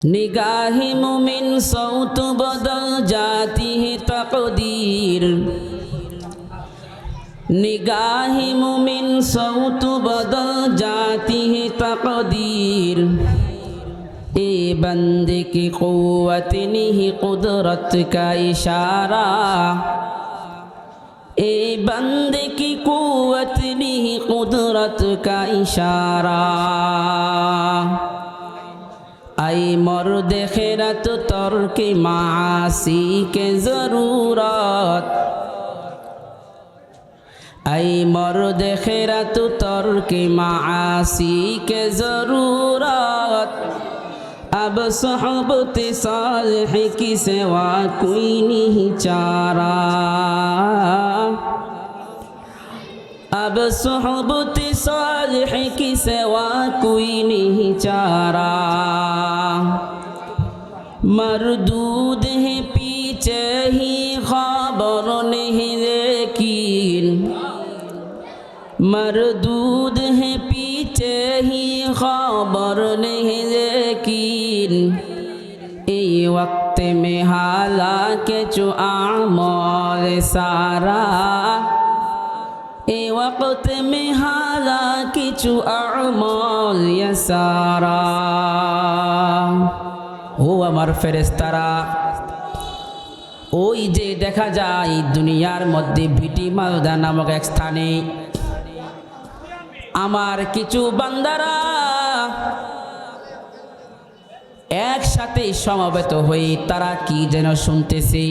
निगाह मुमिन सौत बदल जाती है तकदीर। निगाह मुमिन सौत बदल जाती है तकदीर। ए बंदे की क़ुव्वत नहीं कुदरत का इशारा। ए बंदे की क़ुव्वत नहीं कुदरत का इशारा। आई मर्द खैरत तर्क मासी के ज़रूरत। आई मर्द खैरत तर्क मासी के ज़रूरत। अब सोहबत सालिह की सिवा कोई नहीं चारा। अब सोहबत सालिह की सिवा कोई नहीं चारा। मरदूद है पीछे ही खबर नहीं लेकिन। मरदूद है पीछे ही खबर नहीं लेकिन। ए वक्त में हालांकि जो आमाल सारा। ए वक्त में हालांकि जो आमाल सारा। ও আমার ফেরেশতারা, ওই যে দেখা যায় দুনিয়ার মধ্যে ভিটি মালদা নামক এক স্থানে আমার কিছু বান্দারা একসাথে সমবেত হয়ে তারা কি যেন শুনতেছে।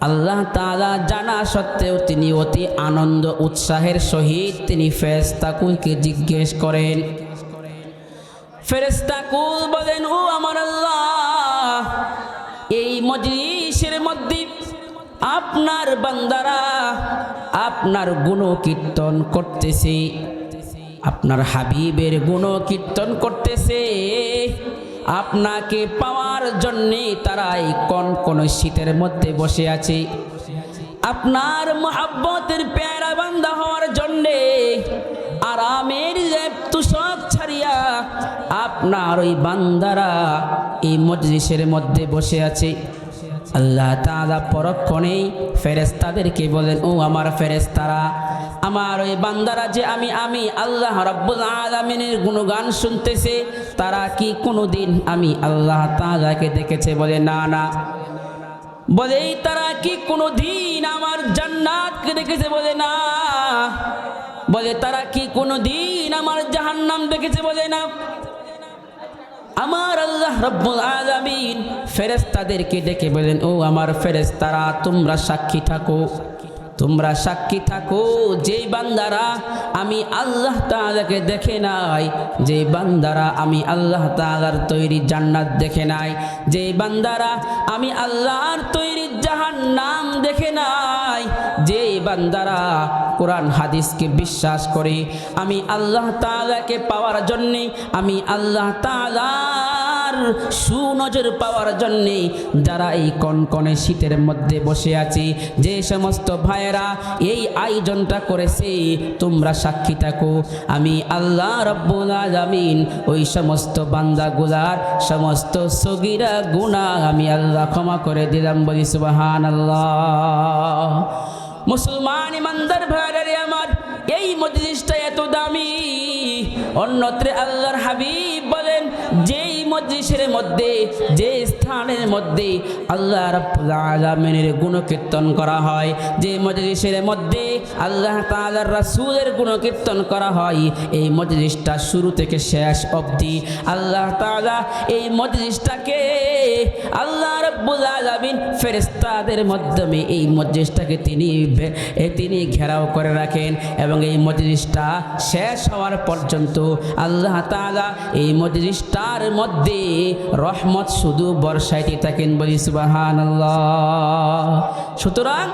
আল্লাহ তাআলা জানা সত্ত্বেও তিনি অতি আনন্দ উৎসাহের সহিত তিনি ফেরেশতাকুলকে জিজ্ঞেস করেন। ফেরেশতাকুল বলেন, ও আমার আল্লাহ, এই মজলিসের মধ্যে আপনার বান্দারা আপনার গুণ কীর্তন করতেছে, আপনার হাবিবের গুণ কীর্তন করতেছে। আপনাকে পাওয়ার জন্যে তারা এই কোন শীতের মধ্যে বসে আছে। আপনার মুহাব্বতের প্যারা বান্দা হওয়ার জন্যে আরামের তুষক ছাড়িয়া আপনার ওই বান্দারা এই মজলিসের মধ্যে বসে আছে। আল্লাহ তাআলা পরক্ষণেই ফেরেশতাদেরকে বলেন, ও আমার ফেরেশতারা, আমার ওই বান্দারা যে আমি আল্লাহ রাব্বুল আলামিনের গুণগান শুনতেছে, তারা কি কোনোদিন আমি আল্লাহ তাআলাকে দেখেছে? বলে না না। বলে তারা কি কোনোদিন আমার জান্নাতকে দেখেছে? বলে না। বলে তারা কি কোনোদিন আমার জাহান্নাম দেখেছে? বলে না। আমার আল্লাহ রাব্বুল আলামিন ফেরেশতাদেরকে ডেকে বলেন, ও আমার ফেরেশতারা, তোমরা সাক্ষী থাকো, তোমরা সাক্ষী থাকো। যেই বান্দারা আমি আল্লাহ তাআলাকে দেখে নাই, যে বান্দারা আমি আল্লাহ তাআলার তৈরি জান্নাত দেখে নাই, যে বান্দারা আমি আল্লাহর তৈরি জাহান্নাম দেখে নাই, যে বান্দারা কোরআন হাদিসকে বিশ্বাস করে, আমি আল্লাহ তাআলাকে পাওয়ার জন্যে, আমি আল্লাহ তাআলার সুনজর পাওয়ার জন্যে যারা এই কনকনে শীতের মধ্যে বসে আছে, যে সমস্ত ভাইয়েরা এই আয়োজনটা করেছে, তোমরা সাক্ষী থাকো, আমি আল্লাহ রাব্বুল আলামিন ওই সমস্ত বান্দাগুলার সমস্ত সগীরা গুনাহ আমি আল্লাহ ক্ষমা করে দিলাম। বলি সুবহানাল্লাহ। মুসলমান ইমানদার ভাইরা আমার, এই মজলিসটা এত দামি। অন্যত্রে আল্লাহর হাবিব বলেন, যেই মজলিসের মধ্যে, যে স্থানের মধ্যে আল্লাহ রাব্বুল আলামিনের গুণকীর্তন করা হয়, যে মজলিসের মধ্যে আল্লাহ তাআলার রাসূলের গুণকীর্তন করা হয়, এই মজলিসটা শুরু থেকে শেষ অবধি আল্লাহ তাআলা এই মজলিসটাকে, আল্লাহ রাব্বুল আলামিন ফেরেশতাদের মাধ্যমে এই মজলিসটাকে তিনি ঘেরাও করে রাখেন। এবং এই মজলিসটা শেষ হওয়ার পর্যন্ত আল্লাহ তাআলা এই মজলিসটার মধ্যে রহমত শুধু বর্ষাইতে থাকেন। বলি সুবহানাল্লাহ। সুতরাং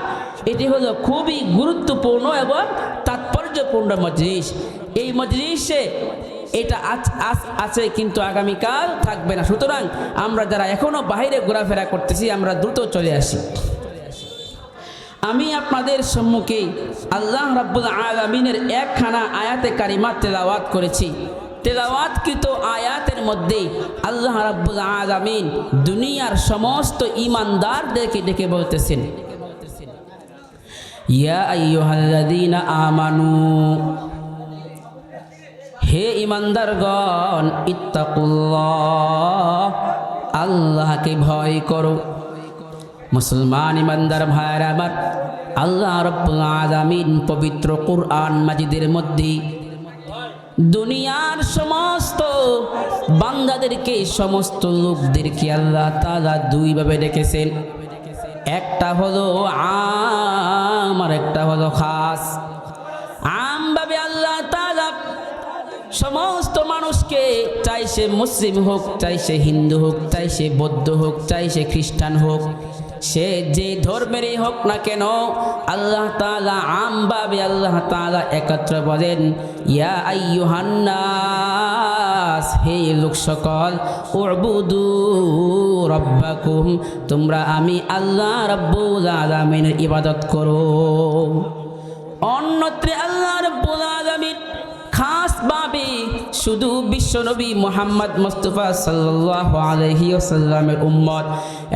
এটি হলো খুবই গুরুত্বপূর্ণ এবং তাৎপর্যপূর্ণ মজলিস। এই মজলিসে এটা আছে কিন্তু আগামীকাল থাকবে না। সুতরাং আমরা যারা এখনো বাইরে ঘোরাফেরা করতেছি, আমরা দ্রুত চলে আসি। আমি আপনাদের সম্মুখে আল্লাহ রাব্বুল আলামিনের একখানা আয়াতে কারিমা তেলাওয়াত করেছি। তেলাওয়াতকৃত আয়াতের মধ্যে আল্লাহ রাব্বুল আলামিন দুনিয়ার সমস্ত ঈমানদারদেরকে ডেকে বলতেছেন, ইয়া আইয়ুহাল্লাযীনা আমানু, হে ঈমানদারগণ, ইত্তাকুল্লাহ, আল্লাহকে ভয় করো। মুসলমান ঈমানদার ভাইরা আমার, আল্লাহ রাব্বুল আলামিন পবিত্র কুরআন মাজিদের মধ্যে দুনিয়ার সমস্ত বান্দাদেরকে, সমস্ত লোকদেরকে আল্লাহ তাআলা দুইভাবে ডেকেছেন। একটা হলো আম আর একটা হলো খাস। আমভাবে আল্লাহ তাআলা সমস্ত মানুষকে, চাই সে মুসলিম হোক, চাই সে হিন্দু হোক, চাই সে বৌদ্ধ হোক, চাই সে খ্রিস্টান হোক, সে যে ধর্মেরই হোক না কেন, আল্লাহ তাআলা আমভাবে আল্লাহ তাআলা একত্র বলেন, ইয়া আইয়ুহান নাস, হে লোক সকল, উবুদু রাব্বাকুম, তোমরা আমি আল্লাহ রাব্বুল আলামিনের ইবাদত করো। অন্যত্রে আল্লাহ রাব্বুল আলামিন খাস ভাবে শুধু বিশ্বনবী মুহাম্মদ মুস্তাফা সাল্লাল্লাহু আলাইহি ওয়াসাল্লামের উম্মত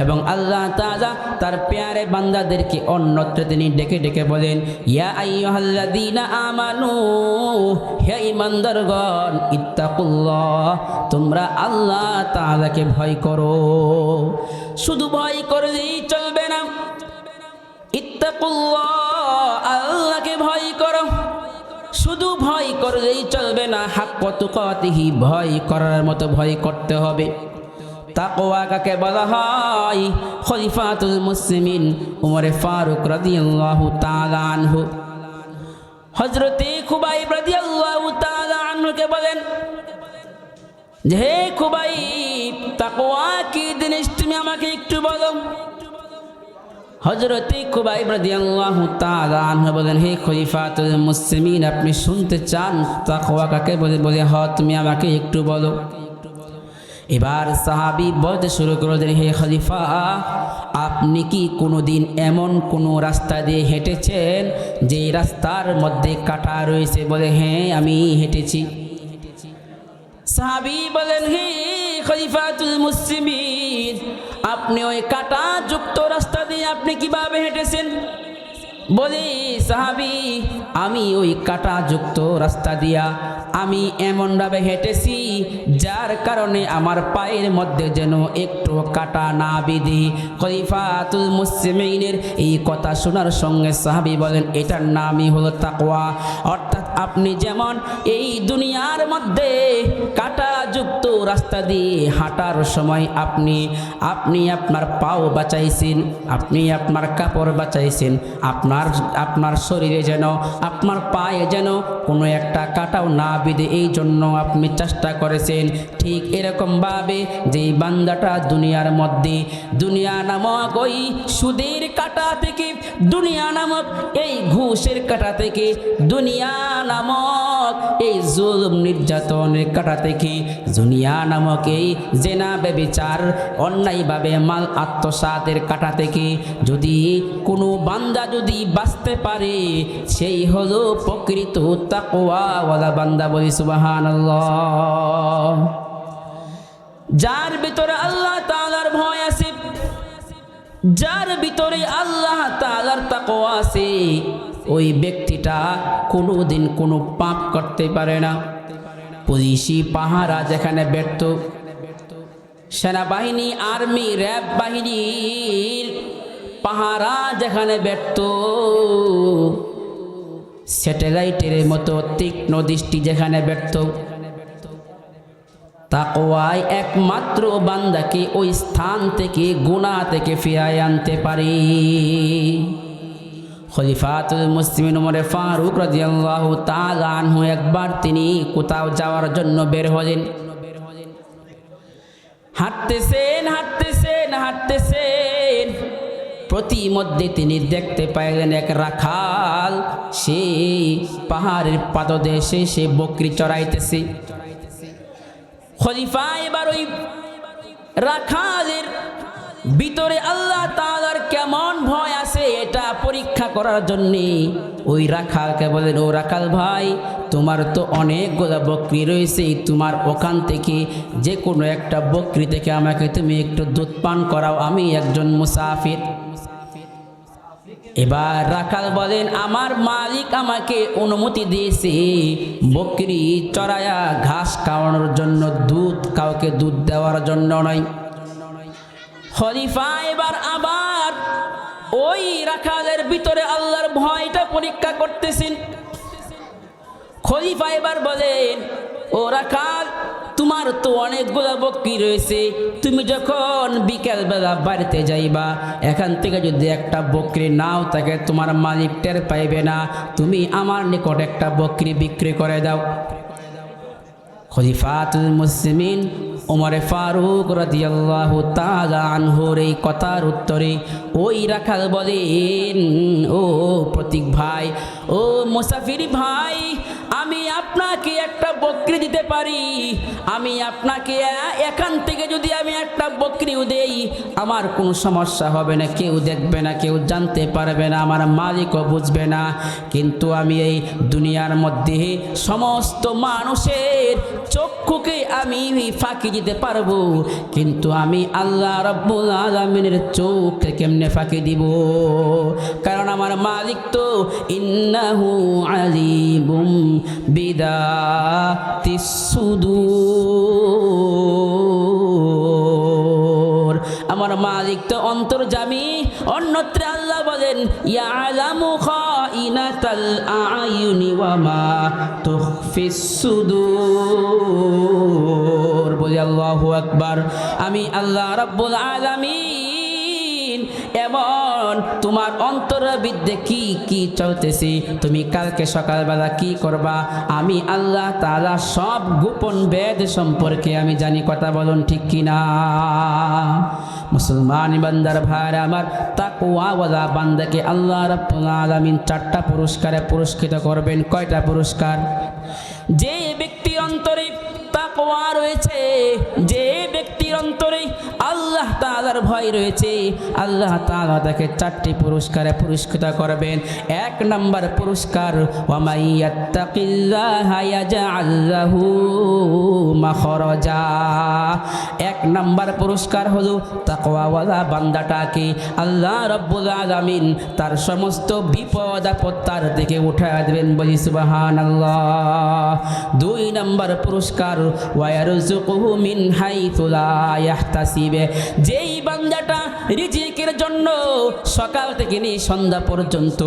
এবং আল্লাহ তাআলা তার প্যারে বান্দাদেরকে অন্যত্র তিনি ডেকে ডেকে বলেন, ইয়া আইয়ুহাল্লাযীনা আমানু, হে ঈমানদারগণ, ইত্তাকুল্লাহ, তোমরা আল্লাহ তাআলাকে ভয় করো। শুধু ভয় করলেই চলবে না, ইত্তাকুল্লাহ, আল্লাহকে ভয় করো। শুধু ভয় করলেই চলবে না, হাক্কা তুকাতিহি, ভয় করার মতো ভয় করতে হবে। তাকওয়া কাকে বলা হয়? খলিফাতুল মুসলিমিন উমরে ফারুক রাদিয়াল্লাহু তাআলা আনহু হযরতে খুবাইব রাদিয়াল্লাহু তাআলা আনহুকে বলেন, যে হে খুবাইব, তাকওয়া কি জিনিস তুমি আমাকে একটু বলো। হযরতে খুবাইব রাদিয়াল্লাহু তাআলা আনহু বলেন, হে খলিফাতুল মুসলিমিন, আপনি শুনতে চান তাকওয়া কাকে বলে? বলে, হ্যাঁ, তুমি আমাকে একটু বলো। এবার সাহাবী বলতে শুরু করলেন, হে খলিফা, আপনি কি কোনোদিন এমন কোনো রাস্তা দিয়ে হেঁটেছেন যে রাস্তার মধ্যে কাঁটা রয়েছে? বলে, হ্যাঁ, আমি হেঁটেছি। সাহাবী বলেন, হে খলিফাতুল মুসলিমিন, আপনি ওই কাঁটা যুক্ত রাস্তা দিয়ে আপনি কিভাবে হেঁটেছেন? বলি, সাহাবী, আমি ওই কাঁটা যুক্ত রাস্তা দিয়া আমি এমনভাবে হেঁটেছি যার কারণে আমার পায়ের মধ্যে যেন একটু কাঁটা না বিধি। খলিফাতুল মুসলিমিনের এই কথা শোনার সঙ্গে সাহাবী বলেন, এটার নামই হলো তাকওয়া। অর্থাৎ আপনি যেমন এই দুনিয়ার মধ্যে কাঁটা যুক্ত রাস্তা দিয়ে হাঁটার সময় আপনি আপনার পাও বাঁচাইছেন, আপনি আপনার কাপড় বাঁচাইছেন, আপনার শরীরে যেন, আপনার পায়ে যেন কোনো একটা কাঁটাও না বিধে, এই জন্য আপনি চেষ্টা করেছেন। ঠিক এরকমভাবে যেই বান্দাটা দুনিয়ার মধ্যে দুনিয়া নামক ওই সুদের কাঁটা থেকে, দুনিয়া নামক এই ঘুষের কাঁটা থেকে, দুনিয়া নামক এই জুলুম নির্যাতনের কাঁটা থেকে, দুনিয়া নামক এই জেনা ব্যভিচার অন্যায়ভাবে মাল আত্মসাতের কাঁটা থেকে যদি কোনো বান্দা যদি বাঁচতে পারে, সেই হলো প্রকৃত তাকওয়াওয়ালা বান্দা। বলি সুবহানাল্লাহ। যার ভিতরে আল্লাহ তাআলার ভয় আছে, যার ভিতরে আল্লাহ তাআলার তাকওয়া আছে, ওই ব্যক্তিটা কোনোদিন কোনো পাপ করতে পারে না। পুলিশি পাহারা যেখানে ব্যর্থ, সেনাবাহিনী, আর্মি, র্যাব বাহিনীর পাহারা যেখানে ব্যর্থ, স্যাটেলাইটের মতো তীক্ষ্ণ দৃষ্টি যেখানে ব্যর্থ, তাকওয়ায় একমাত্র বান্দাকে ওই স্থান থেকে, গুনাহ থেকে ফিরায় আনতে পারে। খলিফাতুল মুসলিমিন উমরে ফারুক রাদিয়াল্লাহু তাআলা আনহু একবার তিনি কোথাও যাওয়ার জন্য বের হলেন। হাঁটতেছেন, প্রতিমধ্যে তিনি দেখতে পাইলেন এক রাখাল, সে পাহাড়ের পাদদেশে সে বকরি চড়াইতেছে। খলিফা এবার ওই রাখালের ভিতরে আল্লাহ তাআলার কেমন ভয় আছে এটা পরীক্ষা করার জন্যে ওই রাখালকে বলেন, ও রাখাল ভাই, তোমার তো অনেকগুলো বকরি রয়েছে, তোমার ওখান থেকে যে কোনো একটা বকরি থেকে আমাকে তুমি একটু দুধ পান করাও, আমি একজন মুসাফির। এবার রাখাল বলেন, আমার মালিক আমাকে অনুমতি দিয়েছে বকরি চড়ায়া ঘাস খাওয়ানোর জন্য, দুধ কাউকে দুধ দেওয়ার জন্য নয়। খলিফা এবার আবার ওই রাখালের ভিতরে আল্লাহর ভয়টা পরীক্ষা করতেছেন। খলিফা এবার বলেন, ও রাখাল, তোমার তো অনেকগুলো বকরি রয়েছে, তুমি যখন বিকেলবেলা বাড়িতে যাইবা, এখান থেকে যদি একটা বকরি নাও তাকে তোমার মালিক টের পাইবে না, তুমি আমার নিকট একটা বকরি বিক্রি করে দাও। খলিফাতুল মুসলিমিন ওমরে ফারুক রাদিয়াল্লাহু তাআলা আনহুর এই কথার উত্তরে ওই রাখাল বলেন, ও প্রতীক ভাই, ও মুসাফির ভাই, আমি আপনাকে একটা বকরি দিতে পারি। আমি আপনাকে এখান থেকে যদি আমি একটা বকরিও দেই, আমার কোনো সমস্যা হবে না, কেউ দেখবে না, কেউ জানতে পারবে না, আমার মালিকও বুঝবে না। কিন্তু আমি এই দুনিয়ার মধ্যে সমস্ত মানুষের চক্ষুকে আমি ফাঁকি দিতে পারবো, কিন্তু আমি আল্লাহ রাব্বুল আলামিনের চোখকে কেমনে ফাঁকি দিব? কারণ আমার মালিক তো ইন্নাহু আলিমুম বিদাতিস সুদূর, আমার মালিক তো অন্তর্যামী। অন্যত্র আল্লাহ বলেন, ইয়ালামু খাইনাতাল আয়ুনি ওয়া মা তুখফিস সুদূর। বলি আল্লাহু আকবার। আমি আল্লাহ রাব্বুল আলামিন এমন তোমার অন্তরের বিদ্যে কি কি চলতেছে, তুমি কালকে সকালবেলা কি করবা, আমি আল্লাহ তাআলা সব গোপন বেদ সম্পর্কে আমি জানি। কথা বলুন ঠিক কিনা? মুসলমান বান্দার ভাইরা আমার, তাকওয়াওয়ালা বান্দাকে আল্লাহ রাব্বুল আলামিন 4টা পুরস্কারে পুরস্কৃত করবেন। কয়টা পুরস্কার? যে ব্যক্তির অন্তরে তাকওয়া রয়েছে, যে ব্যক্তির অন্তরে আল্লাহ তাআলার ভয় রয়েছে, আল্লাহ তাআলা তাকে 4টি পুরস্কারে পুরস্কৃত করবেন। 1 নম্বর পুরস্কার, ওয়া মাইয়াত্তাকিল্লাহা ইয়াজআল লাহু মাখরাজা। 1 নম্বর পুরস্কার হলো তাকওয়াওয়ালা বান্দাটাকে আল্লাহ রাব্বুল আলামিন তার সমস্ত বিপদ আপদ থেকে উঠায় দেবেন। বলি সুবহানাল্লাহ। 2 নম্বর পুরস্কার, ওয়া ইয়ারযুকুহু মিন হাইথু লা ইয়াহতাসিব। যেই বান্দাটা রিজিকের জন্য সকাল থেকে নিয়ে সন্ধ্যা পর্যন্ত,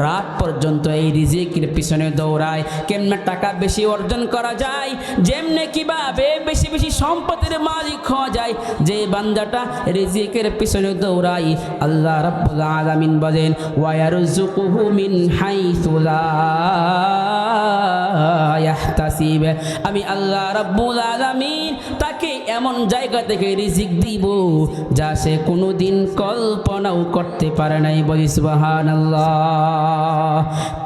রাত পর্যন্ত এই রিজিকের পিছনে দৌড়ায়, কেমনে টাকা বেশি অর্জন করা যায়, যেমনে কিভাবে বেশি বেশি সম্পদের মালিক হওয়া যায়, যে বান্দাটা রিজিকের পিছনে দৌড়ায়, আল্লাহ রাব্বুল আলামিন বলেন, ওয়া ইয়ারযুকুহু মিন হাইথু লা ইয়াহতাসিব। আমি আল্লাহ রাব্বুল আলামিন তাকে এমন জায়গা থেকে রিজিক দিব যা সে কোনোদিন কল্পনাও করতে পারে নাই। বলি সুবহানাল্লাহ।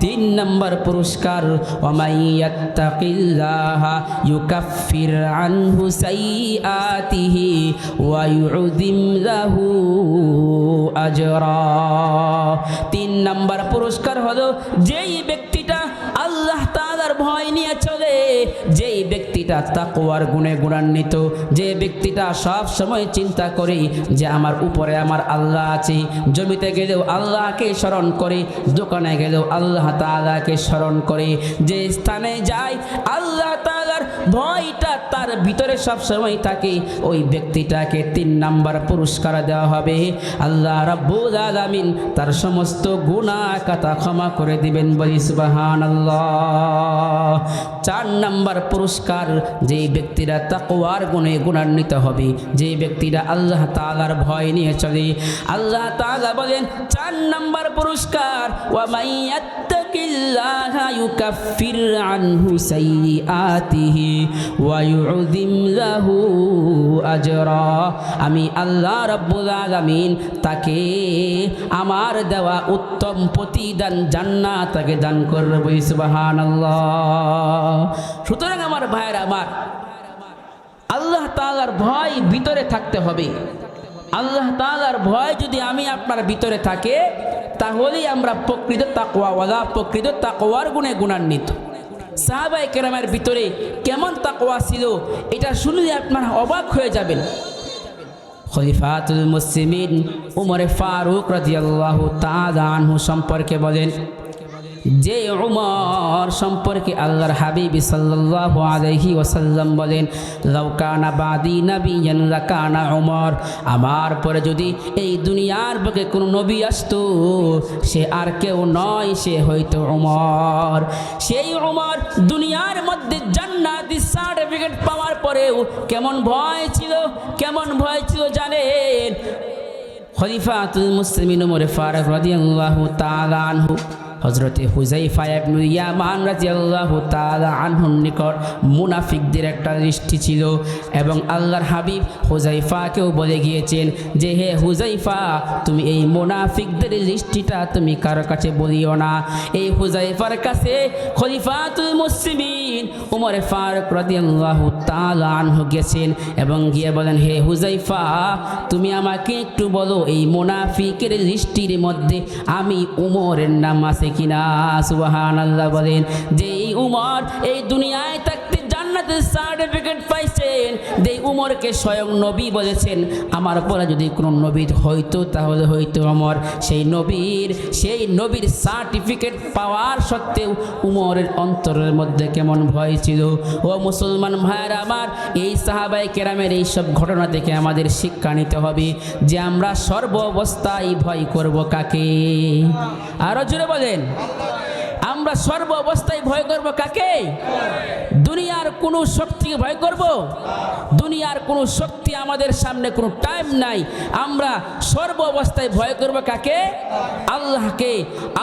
3 নম্বর পুরস্কার, ওয়া মাইয়াত্তাকিল্লাহা ইউকাফির আনহু সাইয়্যাতিহি ওয়া ইউযিম লাহু আজরা। 3 নম্বর পুরস্কার হলো, যেই ব্যক্তিটা আল্লাহ তাআলার ভয় নিয়ে চলে, যেই ব্যক্তিটা তাকওয়ার গুণে গুণান্বিত, যে ব্যক্তিটা সব সময় চিন্তা করে যে আমার উপরে আমার আল্লাহ আছে, জমিতে গেলেও আল্লাহকে স্মরণ করে, দোকানে গেলেও আল্লাহ তাআলাকে স্মরণ করে, যে স্থানে যায় আল্লাহ তাআলার ভয়টা তার ভিতরে সব সময় থাকে, ওই ব্যক্তিটাকে 3 নম্বর পুরস্কার দেওয়া হবে। আল্লাহ রাব্বুল আলামিন তার সমস্ত গুনাহ খাতা ক্ষমা করে দিবেন। বলি সুবহানাল্লাহ। 4 নম্বর পুরস্কার, যে ব্যক্তিরা তাকওয়ার গুণে গুণান্বিত হবে, যে ব্যক্তিরা আল্লাহ তাআলার ভয় নিয়ে চলে, আল্লাহ তাআলা বলেন 4 নম্বর পুরস্কার, ওয়া মাইয়াত্তাকিল্লাহা ইউকাফির আনহু সাইয়্যাতিহি ওয়া ইউযিম লাহু আজরা। আমি আল্লাহ রাব্বুল আলামিন তাকে আমার দেওয়া উত্তম প্রতিদান জান্নাত তাকে দান করবে। সুবহানাল্লাহ। সুতরাং আমার ভাইয়েরা আমার, আল্লাহ তাআলার ভয় ভিতরে থাকতে হবে। আল্লাহ তাআলার ভয় যদি আমি আপনার ভিতরে থাকে, তাহলেই আমরা প্রকৃত তাকওয়াওয়ালা, প্রকৃত তাকওয়ার গুণে গুণান্বিত। সাহাবায়ে কেরামের ভিতরে কেমন তাকওয়া ছিল, এটা শুনলে আপনারা অবাক হয়ে যাবেন। খলিফাতুল মুসলিমিন উমর ফারুক রাদিয়াল্লাহু তাআলা আনহু সম্পর্কে বলেন, যে উমর সম্পর্কে আল্লাহর হাবিব সাল্লাল্লাহু আলাইহি ওয়াসাল্লাম বলেন, লাউ কানা বাদি নাবিয়ান লাকানা উমর, আমার পরে যদি এই দুনিয়ার বুকে কোনো নবী আসতো, সে আর কেউ নয়, সে হয়তো উমর। সেই উমর দুনিয়ার মধ্যে জান্নাতি সার্টিফিকেট পাওয়ার পরেও কেমন ভয় ছিল, কেমন ভয় ছিল জানেন? খলিফাতুল মুসলিমিন উমর ফারুক রাদিয়াল্লাহু তাআলা আনহু হযরতে হুযায়ফা ইবনে ইয়ামান রাদিয়াল্লাহু তাআলা আনহুর নিকট মুনাফিকদের একটা লিস্টি ছিল, এবং আল্লাহর হাবিব হুযায়ফাকেও বলে গিয়েছেন যে, হে হুযায়ফা, তুমি এই মুনাফিকদের লিস্টিটা তুমি কারো কাছে বলিও না। এই হুযায়ফার কাছে খলিফাতুল মুসলিমিন উমর ফারুক রাদিয়াল্লাহু তাআলা আনহু গেছেন এবং গিয়ে বলেন, হে হুযায়ফা, তুমি আমাকে একটু বলো এই মুনাফিকের লিস্টির মধ্যে আমি উমরের নাম আছে কিনা? সুবহানাল্লাহ বলেন যে এই উমর এই দুনিয়ায় থাকতে জান্নাতের সার্টিফিকেট পাইছেন, যে উমরকে স্বয়ং নবী বলেছেন আমার পরে যদি কোনো নবী হইতো তাহলে হইতো উমর। সেই নবীর সার্টিফিকেট পাওয়ার সত্ত্বেও উমরের অন্তরের মধ্যে কেমন ভয় ছিল। ও মুসলমান ভাইয়েরা আমার, এই সাহাবায়ে কেরামের এই সব ঘটনা থেকে আমাদের শিক্ষা নিতে হবে যে আমরা সর্ব অবস্থায় ভয় করব কাকে? আরো জোরে বলেন, আমরা সর্ব অবস্থায় ভয় করব কাকে? দুনিয়ার কোনো শক্তিকে ভয় করব? দুনিয়ার কোনো শক্তি আমাদের সামনে কোনো টাইম নাই। আমরা সর্ব অবস্থায় ভয় করব কাকে? আল্লাহকে।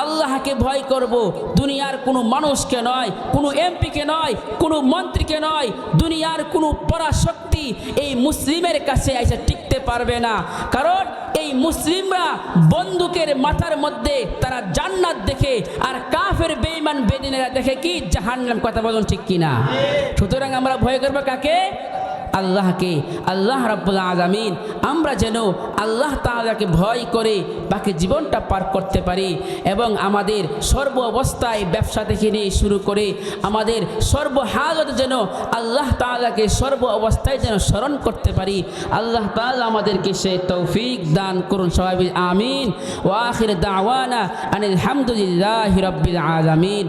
আল্লাহকে ভয় করব, দুনিয়ার কোনো মানুষকে নয়, কোনো এমপিকে নয়, কোনো মন্ত্রীকে নয়। দুনিয়ার কোনো পরাশক্তি এই মুসলিমের কাছে এসে টিকতে পারবে না, কারণ এই মুসলিমরা বন্দুকের মাথার মধ্যে তারা জান্নাত দেখে, আর কাফের বেঈমান বেদিনেরা দেখে কি জাহান্নাম। কথা বলুন ঠিক কিনা? সুতরাং আমরা ভয় করব কাকে? আল্লাহকে। আল্লাহ রাব্বুল আলামিন আমরা যেন আল্লাহ তাআলাকে ভয় করে বাকি জীবনটা পার করতে পারি, এবং আমাদের সর্ব অবস্থায় ব্যবসা থেকে নিয়ে শুরু করে আমাদের সর্ব হালত যেন আল্লাহ তাআলাকে সর্ব অবস্থায় যেন স্মরণ করতে পারি। আল্লাহ তাআলা আমাদেরকে সে তৌফিক দান করুন সবাই আমিন। ওয়া আখির দাওয়ানা আনিল হামদুলিল্লাহি রাব্বিল আলামিন।